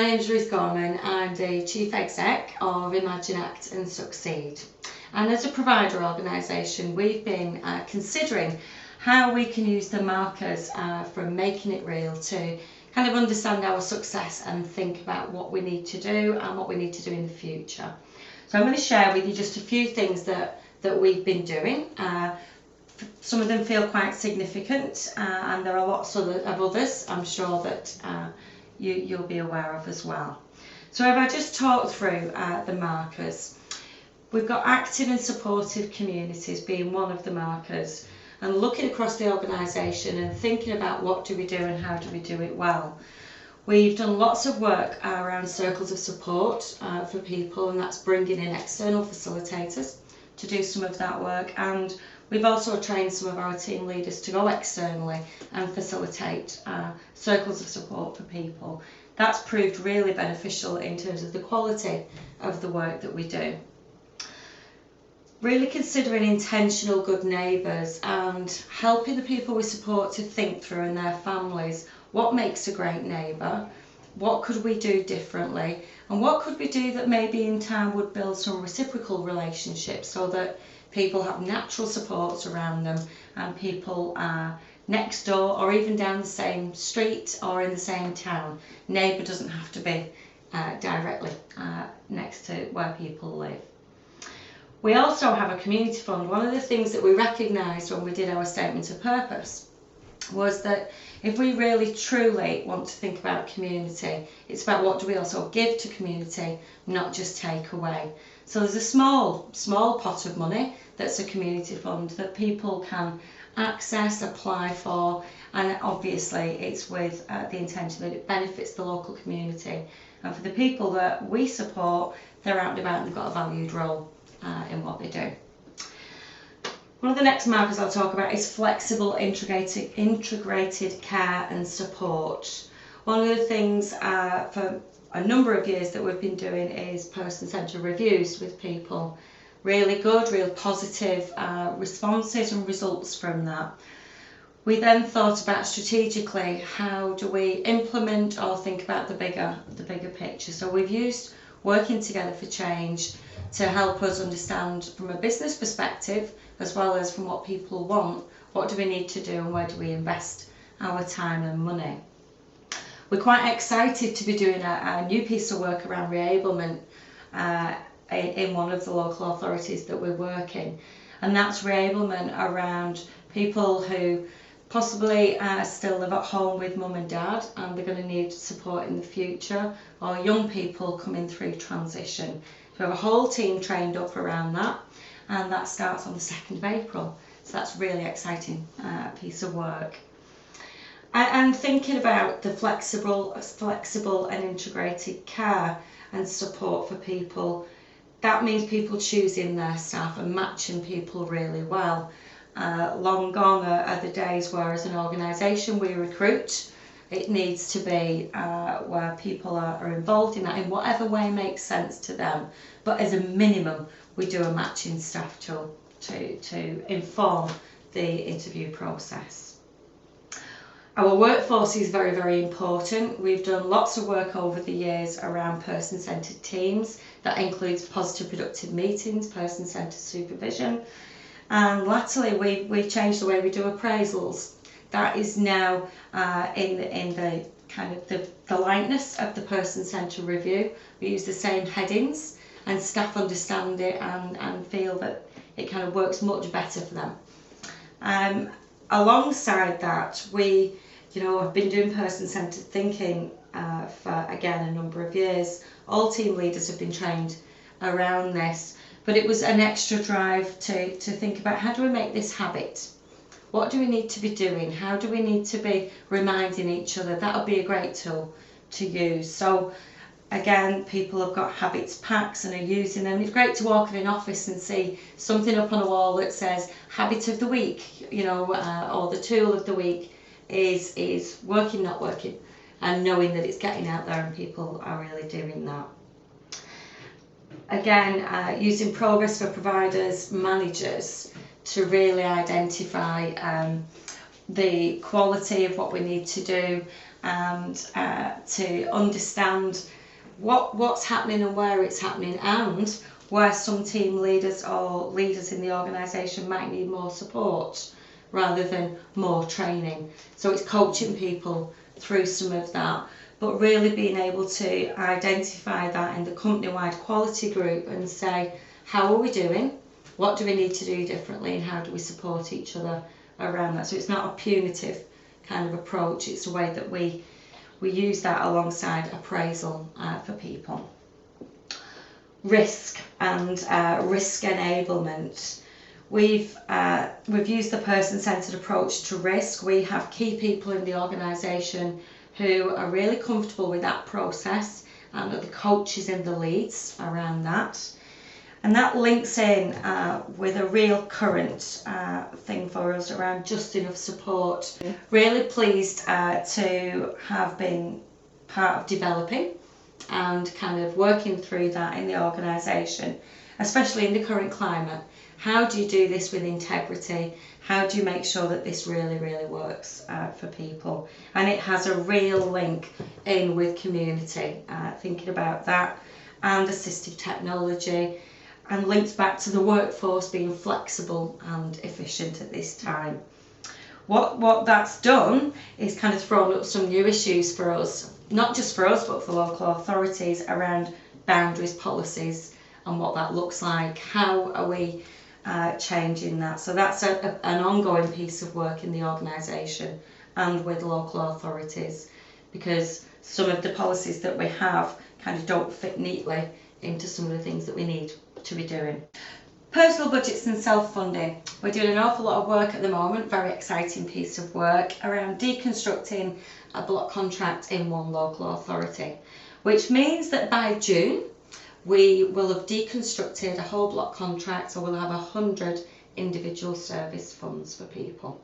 My name is Ruth Gorman. I'm the Chief Exec of Imagine, Act and Succeed. And as a provider organisation, we've been considering how we can use the markers from making it real to kind of understand our success and think about what we need to do and what we need to do in the future. So I'm going to share with you just a few things that we've been doing. Some of them feel quite significant and there are lots of others I'm sure that you'll be aware of as well. So if I just talk through the markers, we've got active and supportive communities being one of the markers, and looking across the organisation and thinking about what do we do and how do we do it well. We've done lots of work around circles of support for people, and that's bringing in external facilitators to do some of that work, and we've also trained some of our team leaders to go externally and facilitate circles of support for people. That's proved really beneficial in terms of the quality of the work that we do. Really considering intentional good neighbours and helping the people we support to think through and their families what makes a great neighbour, what could we do differently, and what could we do that maybe in time would build some reciprocal relationships so that people have natural supports around them and people are next door or even down the same street or in the same town. Neighbour doesn't have to be directly next to where people live. We also have a community fund. One of the things that we recognised when we did our statement of purpose was that if we really truly want to think about community, it's about what do we also give to community, not just take away. So there's a small pot of money that's a community fund that people can access, apply for, and obviously it's with the intention that it benefits the local community. And for the people that we support, they're out and about and they've got a valued role in what they do. One of the next markers I'll talk about is flexible integrated care and support. One of the things for a number of years that we've been doing is person-centred reviews with people. Really good, real positive responses and results from that. We then thought about strategically how do we implement or think about the bigger picture. So we've used working together for change to help us understand from a business perspective as well as from what people want, what do we need to do and where do we invest our time and money. We're quite excited to be doing a new piece of work around reablement in one of the local authorities that we're working, and that's reablement around people who possibly still live at home with mum and dad and they're going to need support in the future, or young people coming through transition. We have a whole team trained up around that, and that starts on the 2nd of April. So that's a really exciting piece of work. And thinking about the flexible and integrated care and support for people, that means people choosing their staff and matching people really well. Long gone are the days where as an organisation we recruit. It needs to be where people are involved in that in whatever way makes sense to them. But as a minimum, we do a matching staff tool to inform the interview process. Our workforce is very, very important. We've done lots of work over the years around person-centred teams. That includes positive productive meetings, person-centred supervision. And latterly, we changed the way we do appraisals. That is now in the kind of the likeness of the person-centred review. We use the same headings and staff understand it and feel that it kind of works much better for them. Alongside that, we have been doing person-centred thinking for, again, a number of years. All team leaders have been trained around this, but it was an extra drive to think about how do we make this habit? What do we need to be doing? How do we need to be reminding each other? That'll be a great tool to use. So again, people have got habits packs and are using them. It's great to walk in an office and see something up on a wall that says habit of the week, or the tool of the week is working, not working, and knowing that it's getting out there and people are really doing that. Again, using progress for providers, managers to really identify the quality of what we need to do and to understand what's happening and where it's happening, and where some team leaders or leaders in the organisation might need more support rather than more training. So it's coaching people through some of that, but really being able to identify that in the company-wide quality group and say, how are we doing? What do we need to do differently, and how do we support each other around that? So it's not a punitive kind of approach, it's a way that we use that alongside appraisal for people. Risk and risk enablement. We've used the person-centred approach to risk. We have key people in the organisation who are really comfortable with that process, and are the coaches and the leads around that. And that links in with a real current thing for us around just enough support. Really pleased to have been part of developing and kind of working through that in the organisation, especially in the current climate. How do you do this with integrity? How do you make sure that this really, really works for people? And it has a real link in with community, thinking about that and assistive technology, and links back to the workforce being flexible and efficient at this time. What that's done is kind of thrown up some new issues for us, not just for us but for local authorities, around boundaries, policies, and what that looks like. How are we changing that? So that's an ongoing piece of work in the organisation and with local authorities, because some of the policies that we have kind of don't fit neatly into some of the things that we need to be doing. Personal budgets and self-funding. We're doing an awful lot of work at the moment, very exciting piece of work, around deconstructing a block contract in one local authority, which means that by June we will have deconstructed a whole block contract, so we'll have 100 individual service funds for people.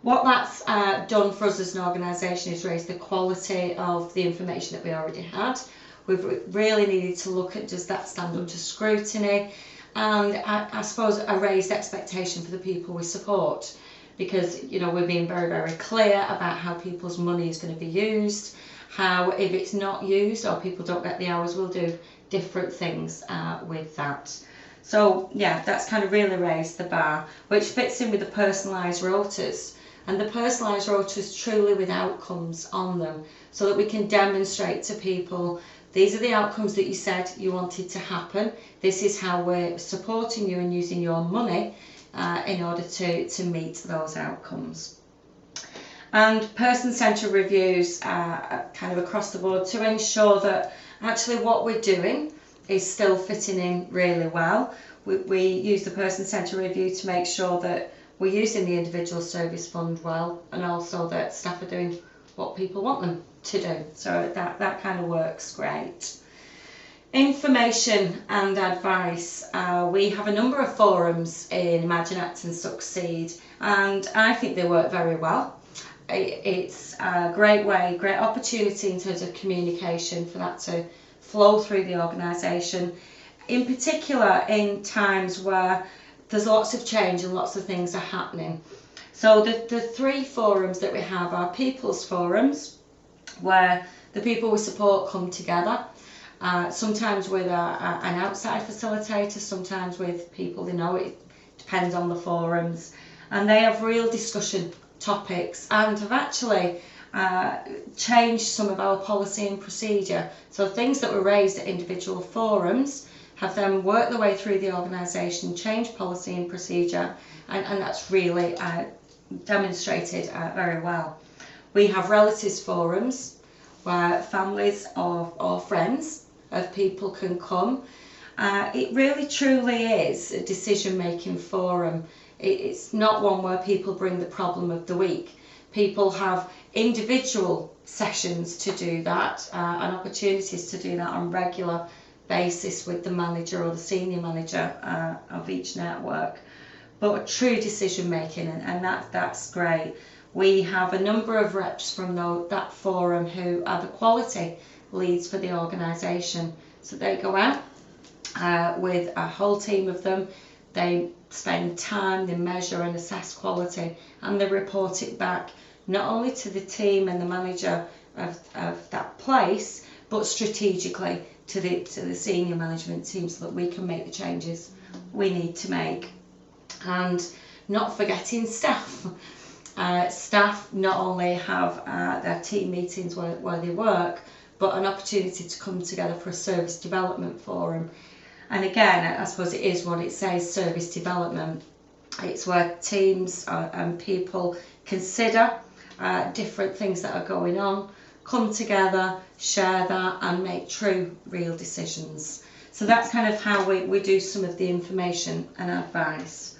What that's done for us as an organisation is raise the quality of the information that we already had. We've really needed to look at, does that stand up to scrutiny, and I suppose a raised expectation for the people we support, because we're being very, very clear about how people's money is going to be used, how if it's not used or people don't get the hours, we'll do different things with that. So yeah, that's kind of really raised the bar, which fits in with the personalised rotas. And the personalised rotas truly with outcomes on them, so that we can demonstrate to people, these are the outcomes that you said you wanted to happen. This is how we're supporting you and using your money in order to meet those outcomes. And person-centred reviews kind of across the board to ensure that actually what we're doing is still fitting in really well. We use the person-centred review to make sure that we're using the individual service fund well, and also that staff are doing what people want them to do. So that kind of works great. Information and advice. We have a number of forums in Imagine, Act and Succeed, and I think they work very well. It's a great way, great opportunity in terms of communication for that to flow through the organisation, in particular in times where there's lots of change and lots of things are happening. So the three forums that we have are people's forums, where the people we support come together, sometimes with an outside facilitator, sometimes with people they know. It depends on the forums, and they have real discussion topics and have actually changed some of our policy and procedure. So things that were raised at individual forums have then worked their way through the organisation, changed policy and procedure, and that's really demonstrated very well. We have relatives forums where families or friends of people can come. It really truly is a decision-making forum. It's not one where people bring the problem of the week. People have individual sessions to do that and opportunities to do that on regular basis with the manager or the senior manager of each network. But true decision making, and that's great. We have a number of reps from that forum who are the quality leads for the organisation. So they go out with a whole team of them. They spend time, they measure and assess quality, and they report it back not only to the team and the manager of that place, but strategically to the senior management team, so that we can make the changes we need to make. And not forgetting staff. Staff not only have their team meetings where they work, but an opportunity to come together for a service development forum. And again, I suppose it is what it says, service development. It's where teams and people consider different things that are going on, come together, share that, and make true, real decisions. So that's kind of how we do some of the information and advice.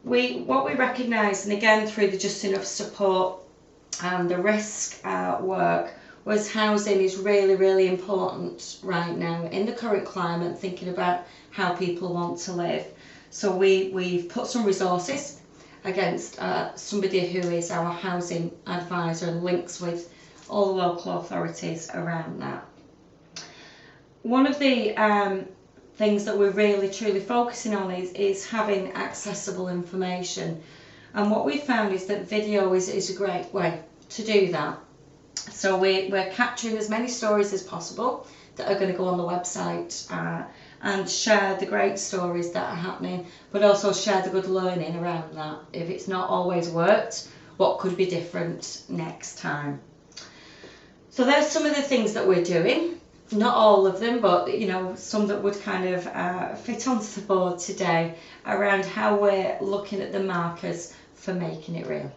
What we recognise, and again through the Just Enough support and the risk work, was housing is really, really important right now in the current climate, thinking about how people want to live. So we've put some resources against somebody who is our housing advisor and links with all the local authorities around that. One of the things that we're really truly focusing on is having accessible information, and what we found is that video is a great way to do that. So we're capturing as many stories as possible that are going to go on the website and share the great stories that are happening, but also share the good learning around that. If it's not always worked, what could be different next time? So there's some of the things that we're doing. Not all of them, but some that would kind of fit onto the board today around how we're looking at the markers for making it real.